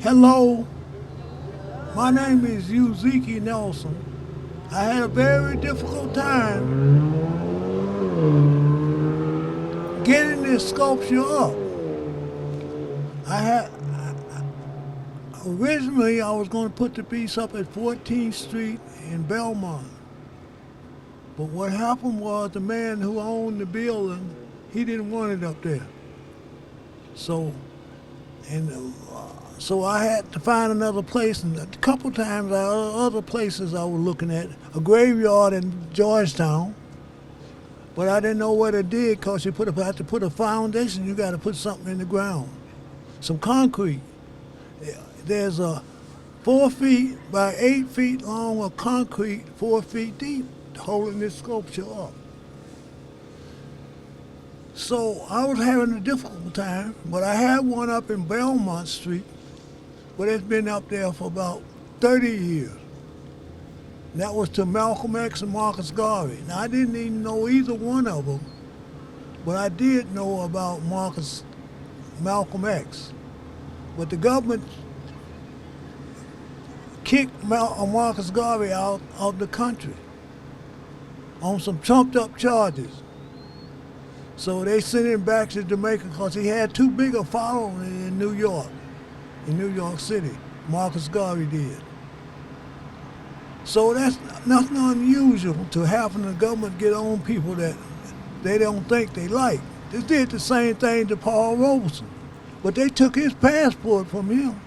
Hello, my name is Uzikee Nelson. I had a very difficult time getting this sculpture up. I had Originally I was going to put the piece up at 14th Street in Belmont. But what happened was the man who owned the building, he didn't want it up there. So, and so I had to find another place. And a couple times, other places I was looking at, a graveyard in Georgetown. But I didn't know what it did because you have to put a foundation. You got to put something in the ground, some concrete. There's a 4 feet by 8 feet long of concrete, 4 feet deep, holding this sculpture up. So I was having a difficult time, but I had one up in Belmont Street, but it's been up there for about 30 years. And that was to Malcolm X and Marcus Garvey. Now I didn't even know either one of them, but I did know about Malcolm X. But the government kicked Marcus Garvey out of the country on some trumped up charges. So they sent him back to Jamaica because he had too big a following in New York City. Marcus Garvey did. So that's nothing unusual to having the government get on people that they don't think they like. They did the same thing to Paul Robeson, but they took his passport from him.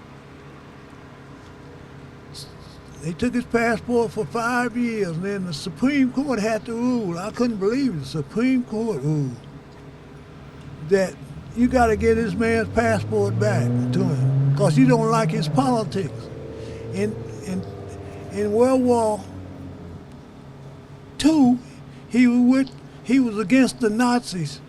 They took his passport for 5 years, and then the Supreme Court had to rule. I couldn't believe it. The Supreme Court ruled that you got to get this man's passport back to him because you don't like his politics. In World War II, he was against the Nazis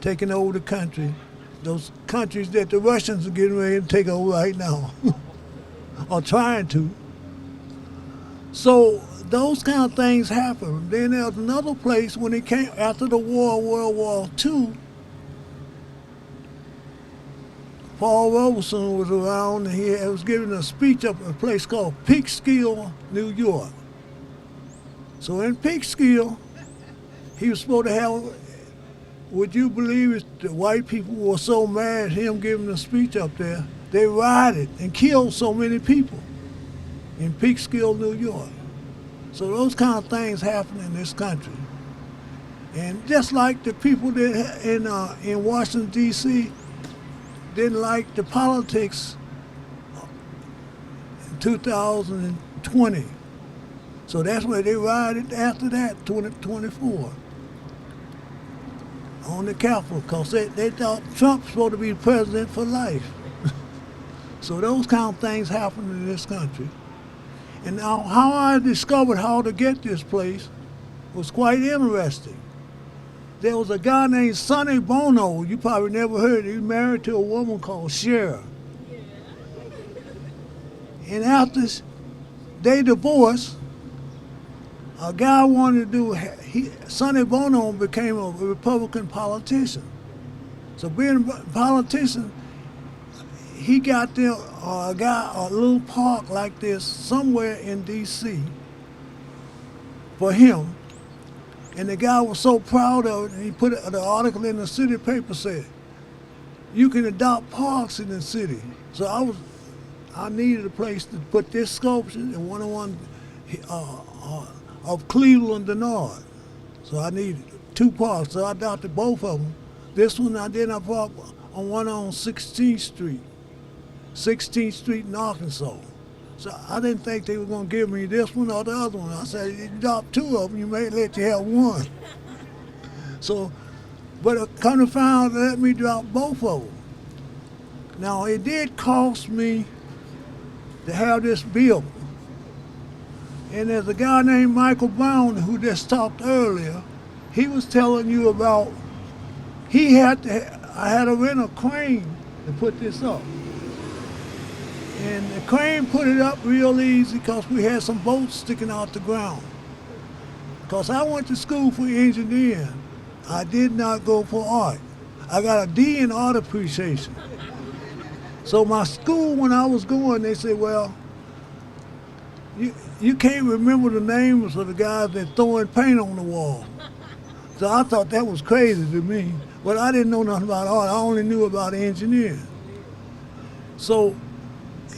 taking over the country, those countries that the Russians are getting ready to take over right now, or trying to. So those kind of things happen. Then there's another place when he came after the war, World War II. Paul Robeson was around, and he was giving a speech up at a place called Peekskill, New York. So in Peekskill, he was supposed to have, would you believe it, the white people were so mad at him giving a speech up there, they rioted and killed so many people in Peekskill, New York. So those kind of things happen in this country. And just like the people that in Washington, D.C., didn't like the politics in 2020. So that's why they rioted after that, 2024, on the Capitol, because they thought Trump was supposed to be president for life. So those kind of things happen in this country. And now how I discovered how to get this place was quite interesting. There was a guy named Sonny Bono, you probably never heard. He was married to a woman called Cher. And after they divorced, a guy wanted to do, Sonny Bono became a Republican politician. So being a politician, he got there a little park like this somewhere in D.C. for him. And the guy was so proud of it, and he put the article in the city paper said, you can adopt parks in the city. So I needed a place to put this sculpture and one of Cleveland the North. So I needed 2 parks, so I adopted both of them. This one I bought one on 16th Street in Arkansas. So I didn't think they were going to give me this one or the other one. I said, you adopt 2 of them, you may let you have one. So, but it kind of found they let me drop both of them. Now, it did cost me to have this built. And there's a guy named Michael Brown who just talked earlier. He was telling you about, I had to rent a crane to put this up. And the crane put it up real easy because we had some bolts sticking out the ground. Because I went to school for engineering. I did not go for art. I got a D in art appreciation. So my school, when I was going, they said, well, you can't remember the names of the guys that throwing paint on the wall. So I thought that was crazy to me. But I didn't know nothing about art. I only knew about engineering. So,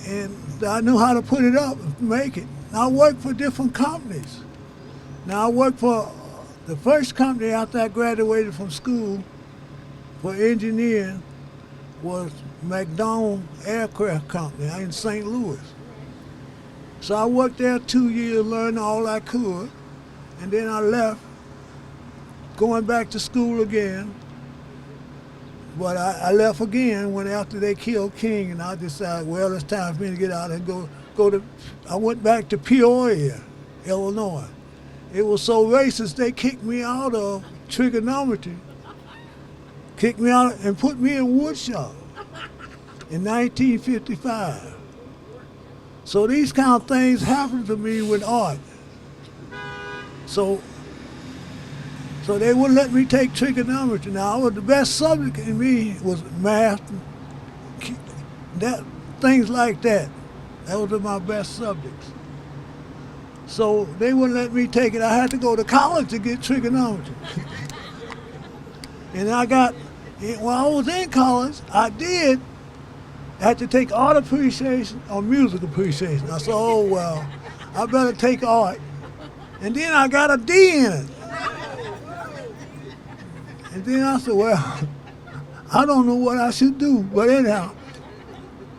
and I knew how to put it up and make it. I worked for different companies. Now I worked for the first company after I graduated from school for engineering was McDonnell Aircraft Company in St. Louis. So I worked there 2 years, learned all I could, and then I left, going back to school again. But I left again when after they killed King, and I decided, well, it's time for me to get out and go to. I went back to Peoria, Illinois. It was so racist they kicked me out of trigonometry, kicked me out and put me in woodshop in 1955. So these kind of things happened to me with art. So they wouldn't let me take trigonometry. Now, the best subject in me was math, things like that. Those were my best subjects. So they wouldn't let me take it. I had to go to college to get trigonometry. And while I was in college, I had to take art appreciation or music appreciation. I said, oh, well, I better take art. And then I got a D in it. And then I said, well, I don't know what I should do, but anyhow.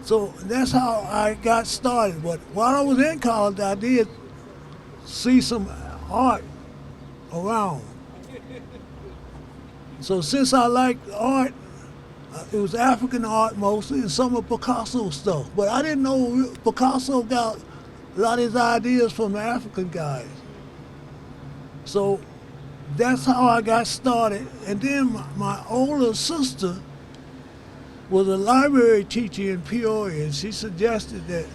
So that's how I got started. But while I was in college, I did see some art around. So since I liked art, it was African art mostly and some of Picasso stuff. But I didn't know Picasso got a lot of his ideas from the African guys. So that's how I got started. And then my older sister was a library teacher in Peoria, and she suggested that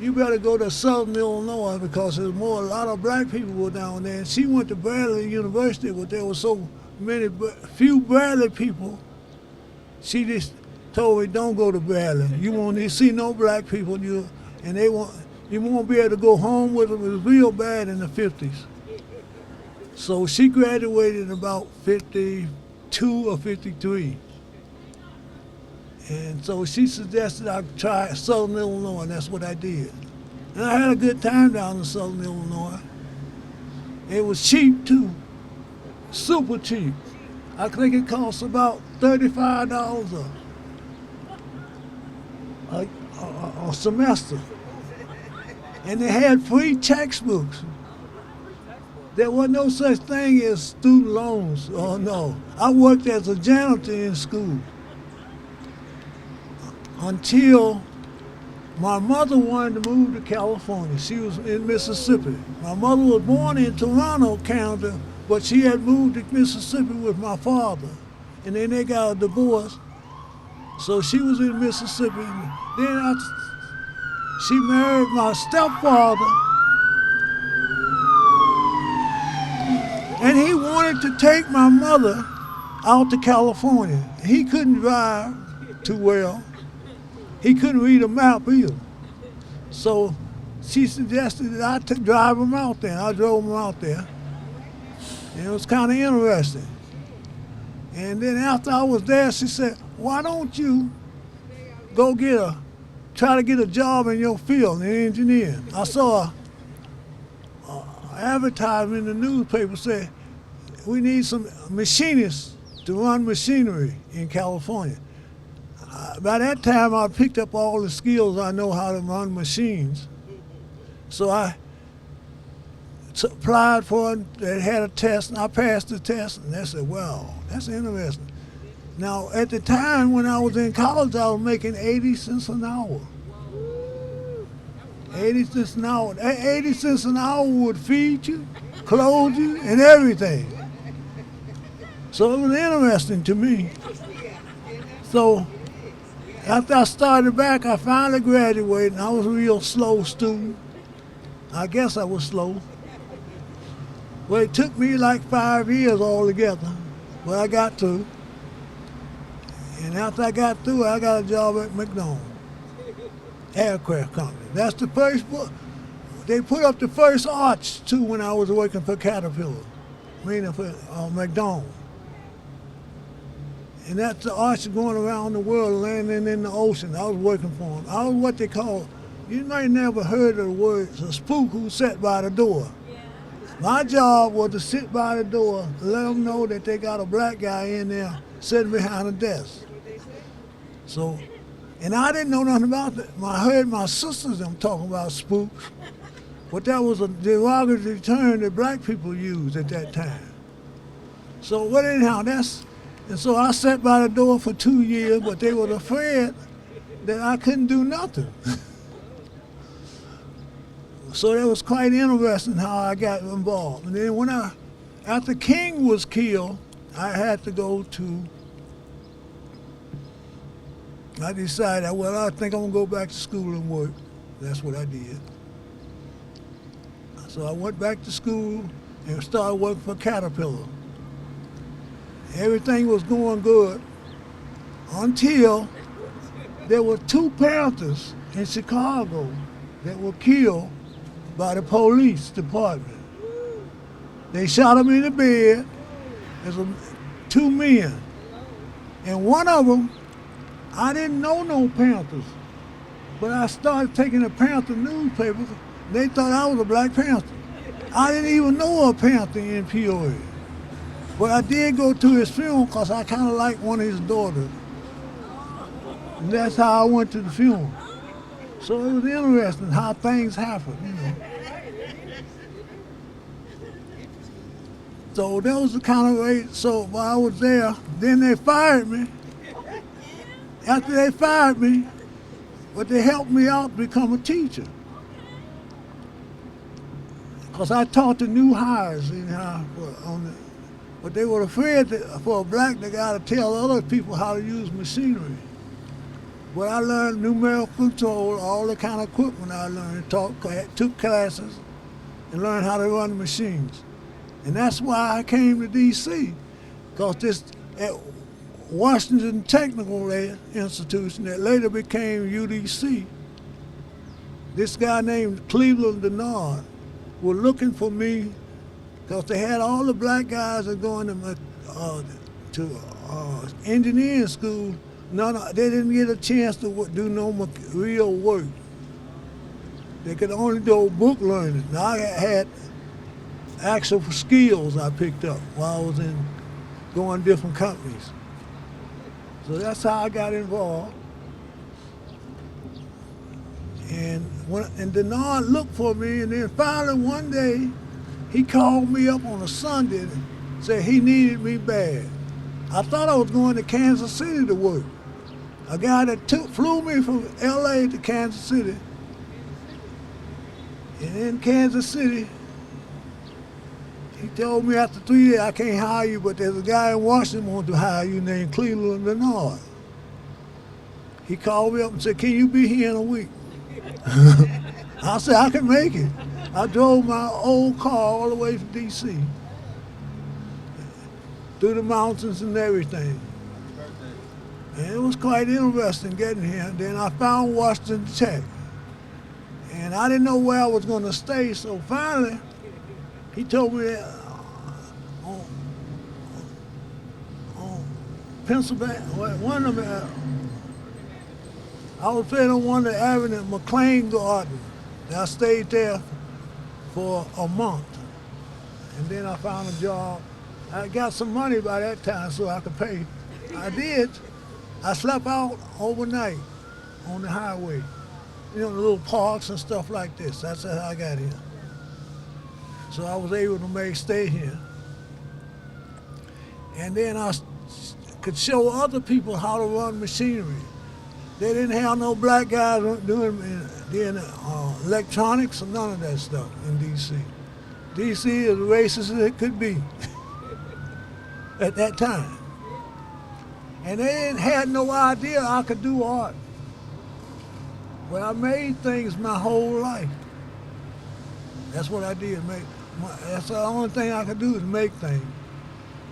you better go to Southern Illinois because there's a lot of black people were down there. And she went to Bradley University, but there were so few Bradley people. She just told me, don't go to Bradley. You won't see no black people, you won't be able to go home with them. It was real bad in the 50s. So she graduated in about 52 or 53. And so she suggested I try Southern Illinois, and that's what I did. And I had a good time down in Southern Illinois. It was cheap too, super cheap. I think it cost about $35 a semester. And they had free textbooks. There was no such thing as student loans. Oh no. I worked as a janitor in school until my mother wanted to move to California. She was in Mississippi. My mother was born in Toronto, Canada, but she had moved to Mississippi with my father. And then they got a divorce. So she was in Mississippi. Then she married my stepfather. And he wanted to take my mother out to California. He couldn't drive too well. He couldn't read a map either. So she suggested that I drive him out there. I drove him out there. And it was kind of interesting. And then after I was there, she said, why don't you go try to get a job in your field in engineering? I saw an advertisement in the newspaper said, we need some machinists to run machinery in California. By that time, I picked up all the skills I know how to run machines. So I applied for it. They had a test, and I passed the test, and they said, wow, that's interesting. Now, at the time when I was in college, I was making 80 cents an hour. 80 cents an hour. 80 cents an hour would feed you, clothe you, and everything. So it was interesting to me. So after I started back, I finally graduated, and I was a real slow student. I guess I was slow. Well, it took me like 5 years altogether, but I got to. And after I got through, I got a job at McDonald's Aircraft Company. That's the first book. They put up the first arch, too, when I was working for Caterpillar, meaning for McDonald's. And that's the arch going around the world, landing in the ocean. I was working for them. I was what they call, you might never heard of the words, a spook who sat by the door. My job was to sit by the door, let them know that they got a black guy in there sitting behind a desk. So, and I didn't know nothing about that. I heard my sisters them talking about spooks, but that was a derogatory term that black people used at that time. So, but anyhow, and so I sat by the door for 2 years, but they were afraid that I couldn't do nothing. So that was quite interesting how I got involved. And then after King was killed, I had to go I decided, well, I think I'm gonna go back to school and work. That's what I did. So I went back to school and started working for Caterpillar. Everything was going good until there were 2 Panthers in Chicago that were killed by the police department. They shot them in the bed. There's 2 men. And one of them, I didn't know no Panthers, but I started taking the Panther newspapers. They thought I was a Black Panther. I didn't even know a Panther in Peoria. But I did go to his funeral because I kind of liked one of his daughters. And that's how I went to the funeral. So it was interesting how things happen, you know. So that was the kind of way, so while I was there, then they fired me. After they fired me, but they helped me out to become a teacher. Because I taught the new hires, you know, but they were afraid that for a black they got to tell other people how to use machinery. But I learned numerical control, all the kind of equipment I learned, took classes, and learned how to run machines. And that's why I came to D.C., because this at Washington Technical Institution that later became UDC, this guy named Cleveland Denard were looking for me because they had all the black guys that going to engineering school. They didn't get a chance to do no real work. They could only do book learning. Now I had actual skills I picked up while I was going to different companies. So that's how I got involved. And Denard looked for me, and then finally one day he called me up on a Sunday and said he needed me bad. I thought I was going to Kansas City to work. A guy that flew me from LA to Kansas City. And in Kansas City, he told me after 3 days, I can't hire you, but there's a guy in Washington who wants to hire you named Cleveland Denard. He called me up and said, can you be here in a week? I said, I can make it. I drove my old car all the way from D.C. through the mountains and everything. And it was quite interesting getting here. Then I found Washington Tech. And I didn't know where I was going to stay, so finally, he told me on Pennsylvania, one of them, I was playing on one of the avenue at McLean Garden. And I stayed there for a month. And then I found a job. I got some money by that time so I could pay. I did. I slept out overnight on the highway. You know, the little parks and stuff like this. That's how I got here. So I was able to stay here. And then I could show other people how to run machinery. They didn't have no black guys doing electronics or none of that stuff in D.C. D.C. is racist as it could be at that time. And they had no idea I could do art. But I made things my whole life. That's what I did. That's the only thing I could do is make things.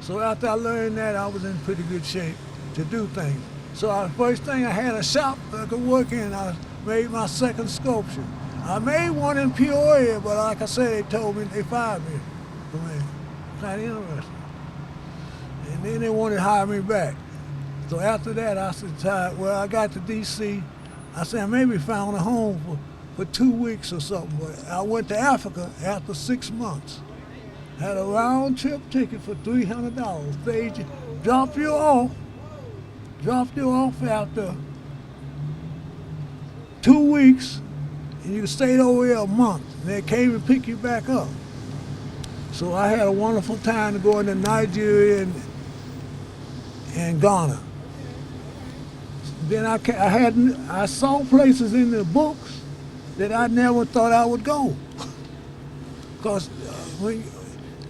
So after I learned that, I was in pretty good shape to do things. So first thing I had a shop that I could work in. I made my second sculpture. I made one in Peoria, but like I said, they told me they fired me. Kind of interesting. And then they wanted to hire me back. So after that, I said, well, I got to D.C. I said, I maybe found a home for 2 weeks or something. But I went to Africa after 6 months. Had a round trip ticket for $300. They dropped you off after 2 weeks, and you stayed over there a month. And they came and picked you back up. So I had a wonderful time to go into Nigeria and Ghana. Then I saw places in the books that I never thought I would go, because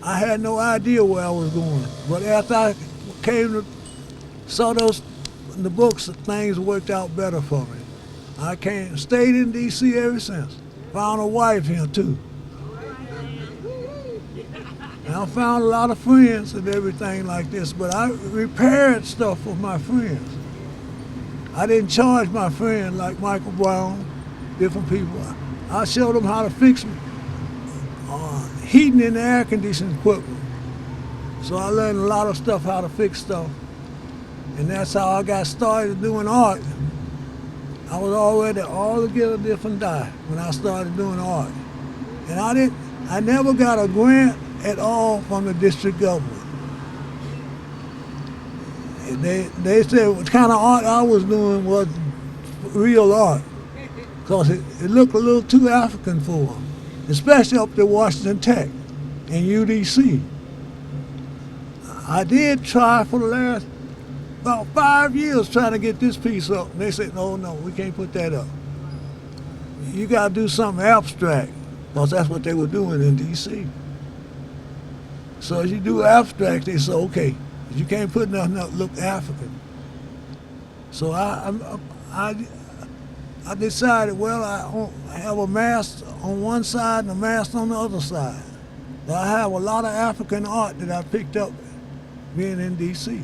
I had no idea where I was going. But after I saw those in the books, things worked out better for me. I stayed in D.C. ever since. Found a wife here too. And I found a lot of friends and everything like this, but I repaired stuff for my friends. I didn't charge my friends like Michael Brown, different people. I showed them how to fix heating and air conditioning equipment. So I learned a lot of stuff, how to fix stuff. And that's how I got started doing art. I was already altogether different guy when I started doing art. And I never got a grant at all from the district government. They said what kind of art I was doing was real art, because it looked a little too African for them, especially up to Washington Tech and UDC. I did try for the last about 5 years trying to get this piece up, and they said, no, we can't put that up. You got to do something abstract, because that's what they were doing in D.C. So as you do abstract, they say, okay, you can't put nothing that look African. So I decided, well, I have a mask on one side and a mask on the other side. But I have a lot of African art that I picked up being in D.C.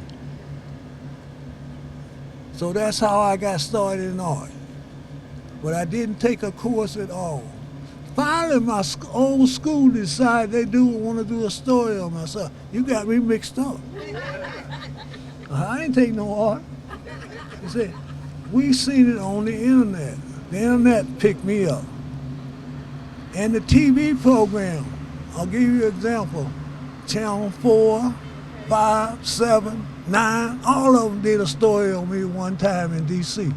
So that's how I got started in art. But I didn't take a course at all. Finally, my old school decided they want to do a story on myself. You got me mixed up. I ain't take no art. They said, we seen it on the internet. The internet picked me up. And the TV program, I'll give you an example. Channel 4, 5, 7, 9, all of them did a story on me one time in D.C.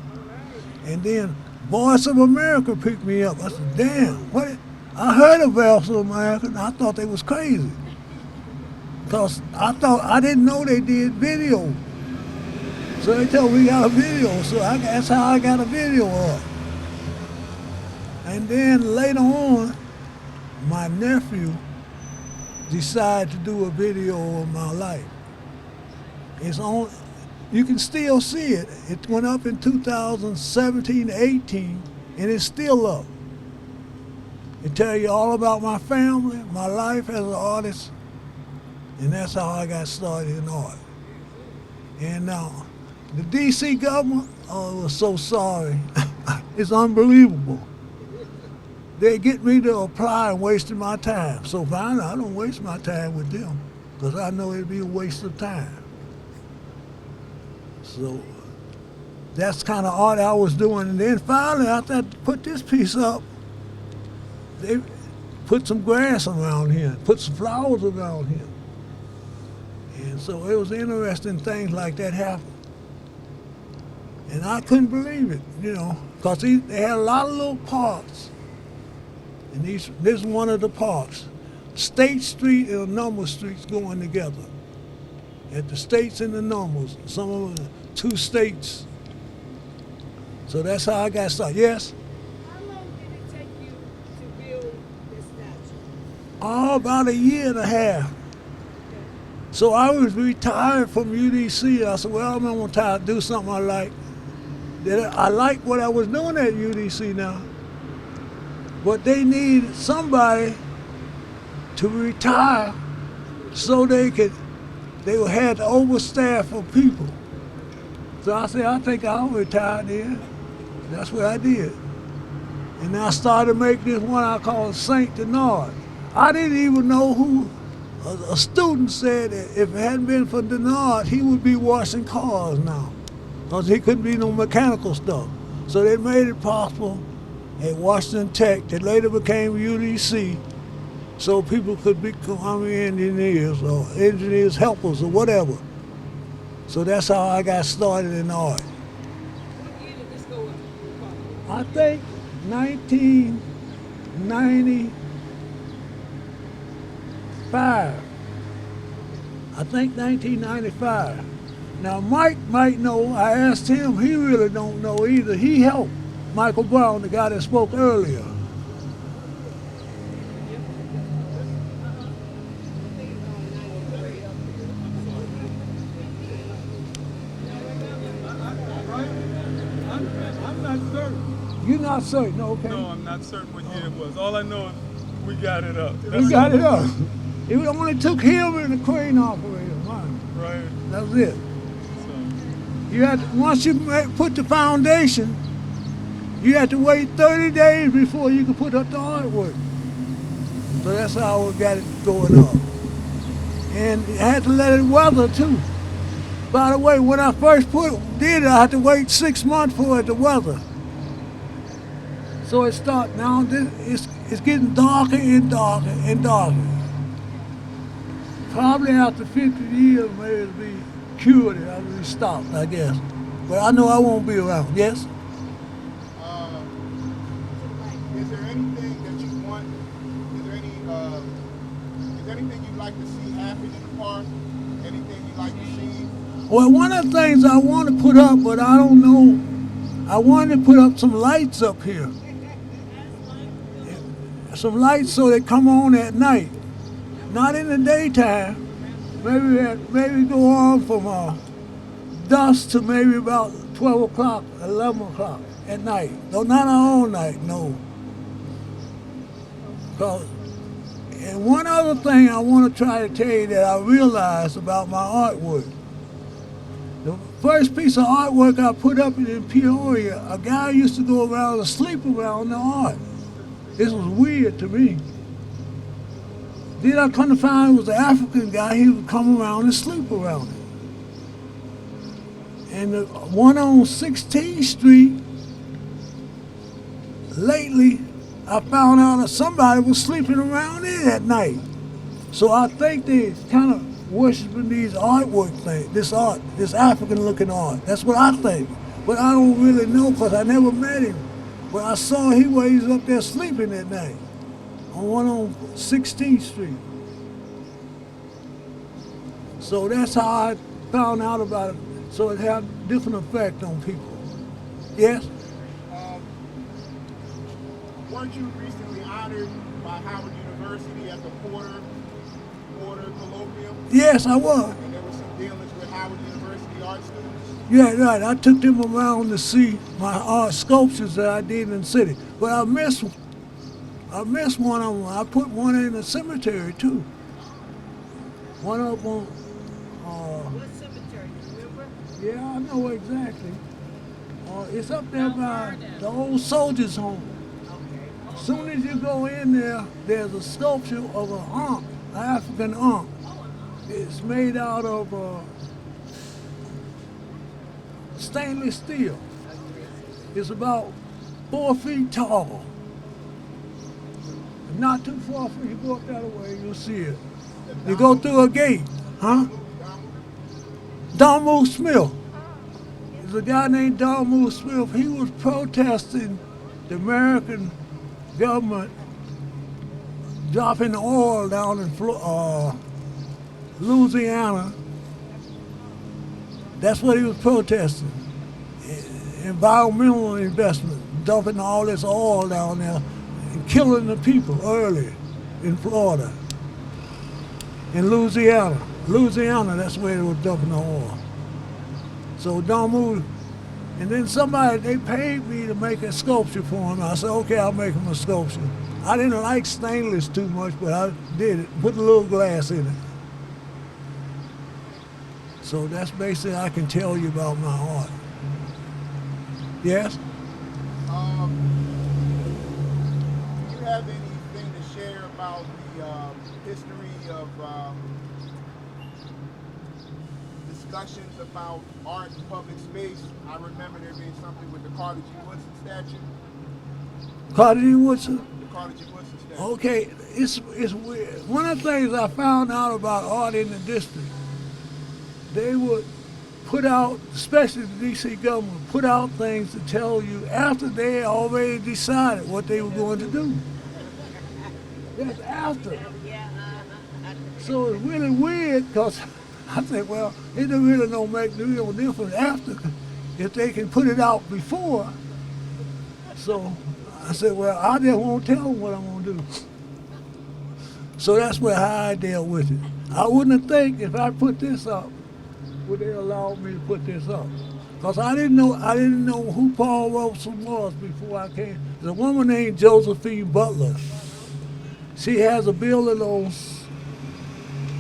And then Voice of America picked me up. I said, damn, what? I heard of Voice of America, and I thought they was crazy. Because I didn't know they did video. So they told me we got a video, so that's how I got a video up. And then later on, my nephew decided to do a video of my life. It's on. You can still see it. It went up in 2017-18, and it's still up. It tells you all about my family, my life as an artist, and that's how I got started in art. And now, the D.C. government, oh, I was so sorry. It's unbelievable. They get me to apply and wasting my time. So finally, I don't waste my time with them, because I know it'd be a waste of time. So that's kind of art I was doing. And then finally, after I put this piece up, they put some grass around here, put some flowers around here. And so it was interesting things like that happened. And I couldn't believe it, because they had a lot of little parks. And this is one of the parks. State Street and a number of streets going together. At the states and the numbers, some of them 2 states. So that's how I got started. Yes? How long did it take you to build this statue? Oh, about a year and a half. So I was retired from UDC. I said, well, I'm going to try to do something I like. I like what I was doing at UDC now. But they needed somebody to retire so they had to overstaff for people. So So I said, I think I'll retire then. That's what I did. And I started making this one I call Saint Denard. I didn't even know who. A student said that if it hadn't been for Denard, he would be washing cars now, because he couldn't be no mechanical stuff. So they made it possible at Washington Tech, that later became UDC, so people could become engineers or engineers helpers or whatever. So that's how I got started in art. What year did this go up? I think 1995. I think 1995. Now Mike might know. I asked him. He really don't know either. He helped Michael Brown, the guy that spoke earlier. I'm not certain. You're not certain, okay? No, I'm not certain what year it was. All I know is we got it up. We got it up. It only took him and the crane operator, man. Right. That was it. So, You had to, once you put the foundation, you had to wait 30 days before you could put up the artwork. So that's how we got it going up. And you had to let it weather too. By the way, when I first did it, I had to wait 6 months for it to weather. So it started now. It's getting darker and darker and darker. Probably after 50 years, maybe it'll be cured. It'll be stopped, I guess. But I know I won't be around. Yes. Is there anything that you want? Is there anything you'd like to see happen in the park? Anything you'd like to see? Well, one of the things I want to put up, but I don't know, I wanted to put up some lights up here. Some lights so they come on at night, not in the daytime. Maybe go on from dusk to maybe about 12 o'clock, 11 o'clock at night. No, not all night, no. And one other thing I want to try to tell you that I realized about my artwork. The first piece of artwork I put up in Peoria, a guy used to go around and sleep around the art. This was weird to me. Then I come to find it was an African guy. He would come around and sleep around it. And the one on 16th Street, lately, I found out that somebody was sleeping around it at night. So I think they kind of worshiping these artwork things, this art, this African-looking art. That's what I think. But I don't really know because I never met him. But I saw he was up there sleeping at night on one on 16th Street. So that's how I found out about it. So it had a different effect on people. Yes? Weren't you recently honored by Howard University at the Porter Colloquium? Yes, I was. And there were some dealings with Howard University art students? Yeah, right. I took them around to see my art sculptures that I did in the city. But I missed one of them. I put one in the cemetery too. One up on. What cemetery? You remember? Yeah, I know exactly. It's up there by the old soldiers' home. As soon as you go in there, there's a sculpture of an ankh, an African ankh. It's made out of stainless steel. It's about 4 feet tall. Not too far from you, go up that way, you'll see it. You go through a gate, huh? Damu Smith. There's a guy named Damu Smith. He was protesting the American government dropping oil down in Louisiana. That's what he was protesting. Environmental investment, dumping all this oil down there and killing the people early in Florida. In Louisiana, that's where they were dumping the oil. So Damu, and then they paid me to make a sculpture for him. I said, okay, I'll make him a sculpture. I didn't like stainless too much, but I did it, put a little glass in it. So that's basically I can tell you about my art. Yes? Do you have anything to share about the history of discussions about art in public space? I remember there being something with the Carter G. Woodson statue. Carter G. Woodson? The Carter G. Woodson statue. Okay, it's weird. One of the things I found out about art in the district, they would put out, especially the D.C. government, put out things to tell you after they already decided what they were going to do. That's after. So it's really weird because I think, well, it really don't make no difference after if they can put it out before. So I said, well, I just won't tell them what I'm going to do. So that's how I dealt with it. I wouldn't have think if I put this up, would they allow me to put this up? Because I didn't know who Paul Robeson was before I came. There's a woman named Josephine Butler. She has a building on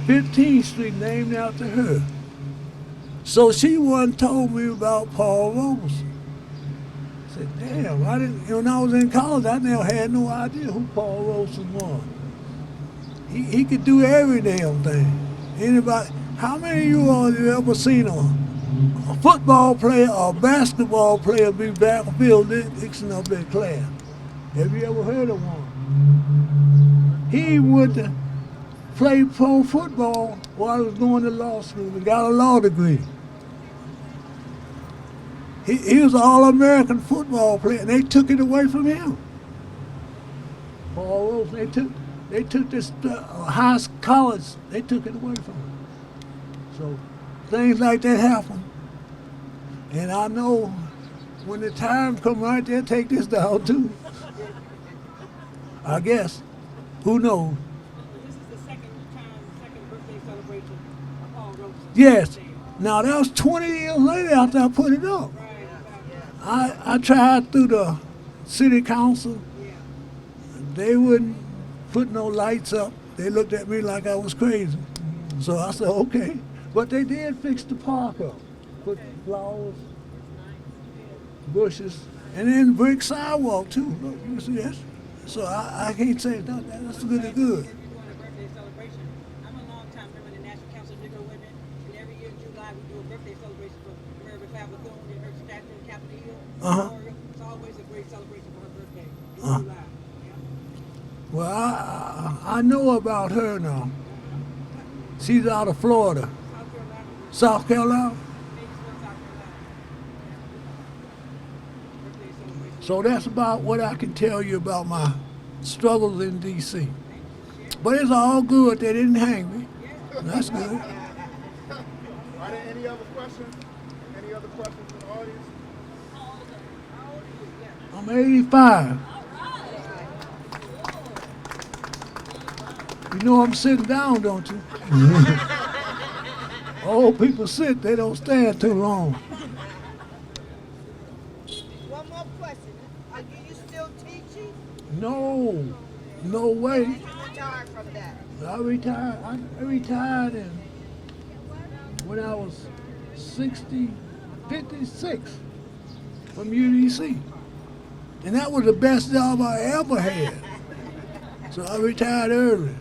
15th Street named after her. So she once told me about Paul Robeson. I said, damn, I didn't, when I was in college, I never had no idea who Paul Robeson was. He could do every damn thing. Anybody, how many of you all have ever seen a football player or a basketball player be backfield mixing up their class? Have you ever heard of one? He went to play pro football while he was going to law school and got a law degree. He was an All-American football player, and they took it away from him. Paul Robeson, they took this college, they took it away from him. So things like that happen. And I know when the time comes right, they'll take this down too. I guess. Who knows? This is the second birthday celebration of Paul Robeson. Yes. Now that was 20 years later after I put it up. I tried through the city council. They wouldn't put no lights up. They looked at me like I was crazy. So I said, okay. But they did fix the park up. Put flowers, bushes, and then brick sidewalk too. Look, you see that? So I can't say that's good and good. Every doing a birthday celebration. I'm a long time member of the National Council of Negro Women, and every year in July we do a birthday celebration for Mary Clyde Bethune and her statue in Capitol Hill. It's always a great celebration for her birthday in July. Yeah. Well, I know about her now. She's out of Florida. South Carolina. South Carolina? South Carolina. Birthday celebration. So that's about what I can tell you about my struggles in D.C. But it's all good. They didn't hang me. That's good. Are there any other questions? Any other questions from the audience? I'm 85. You know I'm sitting down, don't you? Old people sit, they don't stand too long. One more question. Are you still teaching? No way. You retired from that? I retired when I was 56 from UDC. And that was the best job I ever had. So I retired early.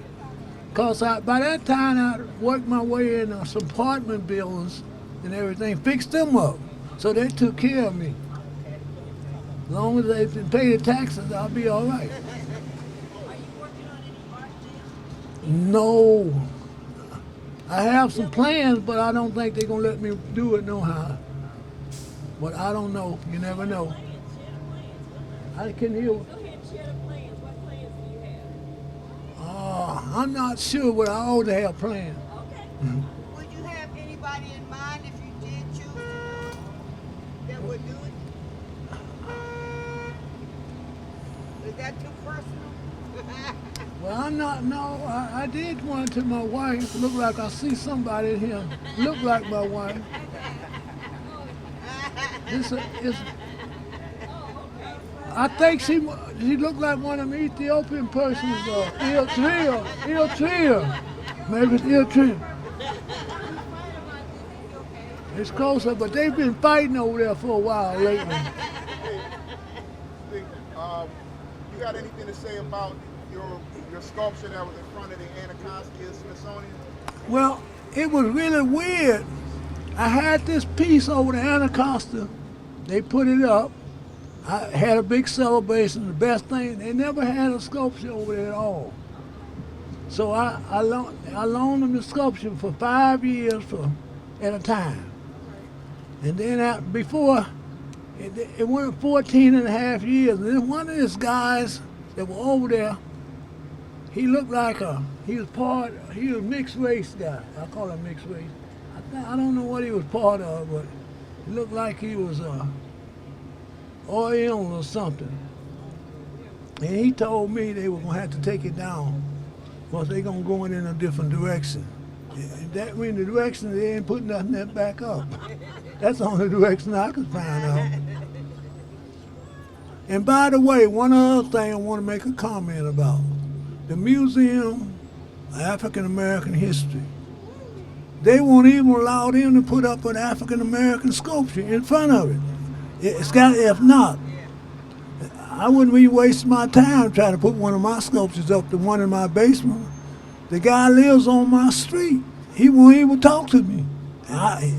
Because by that time I worked my way in some apartment buildings and everything, fixed them up. So they took care of me. As long as they can pay the taxes, I'll be all right. Are you working on any art deals? No. I have some plans, but I don't think they're going to let me do it no how. But I don't know. You never know. I can hear. Go ahead and share the plans. What plans do you have? I'm not sure, but I ought to have plans. Okay. Would you have anybody in mind if you did choose to do it that would do it? Is that too personal? Well, I'm not, no, I did one to my wife. Look like I see somebody in here. Look like my wife. I think she looked like one of them Ethiopian persons, Eritrea. Maybe it's Eritrea. It's closer, but they've been fighting over there for a while lately. Hey, you got anything to say about your sculpture that was in front of the Anacostia Smithsonian? Well, it was really weird. I had this piece over the Anacostia. They put it up. I had a big celebration. The best thing, they never had a sculpture over there at all. So I loaned them the sculpture for 5 years at a time. And then before, it went 14 and a half years. And then one of these guys that were over there, he looked like he was mixed race guy. I call him mixed race. I don't know what he was part of, but he looked like he was Oriental or something. And he told me they were gonna have to take it down, because they're gonna go in a different direction. And that in the direction they ain't putting nothing that back up. That's the only direction I could find out. And by the way, one other thing I want to make a comment about. The Museum of African American History. They won't even allow them to put up an African American sculpture in front of it. If not, I wouldn't be wasting my time trying to put one of my sculptures up, the one in my basement. The guy lives on my street. He won't even talk to me.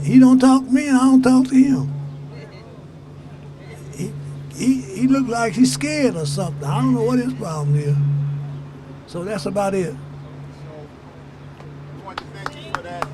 He don't talk to me, and I don't talk to him. He looked like he's scared or something. I don't know what his problem is. So that's about it. So, I want to thank you for that.